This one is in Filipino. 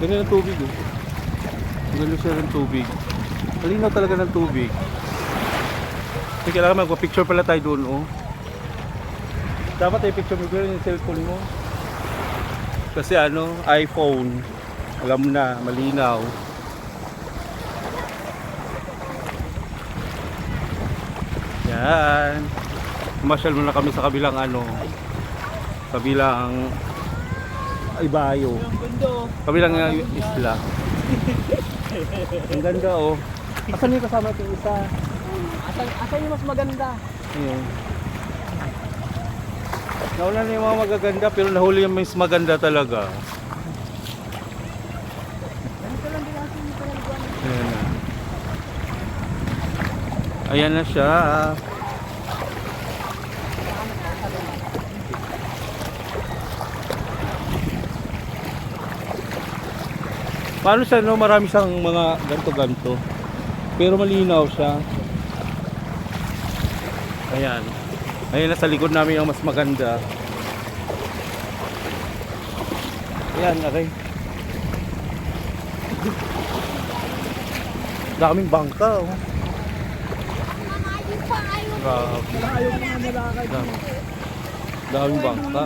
Ganyan ang tubig oh. Ganyan siya ng tubig. Malinaw talaga ng tubig. So, kailangan magpa-picture pala tayo doon oh. Dapat ay picture mo yung cellphone mo. Kasi ano, iPhone. Alam na, malinaw. Yan. Masyal muna kami sa kabilang ano. Kabilang Ibayo. Kabilang isla. Ang ganda oh. Asan yung kasama itong isa? Asan yung mas maganda? Ayun. Nauna na yung mga magaganda pero nahuli yung mas maganda talaga. Ayan na. Ayan na siya. Paano siya no? Marami siyang mga ganto-ganto. Pero malinaw siya. Ayan. Ayan na sa likod namin ang mas maganda. Ayan, okay. Daming bangka oh. Grabe. Daming bangka.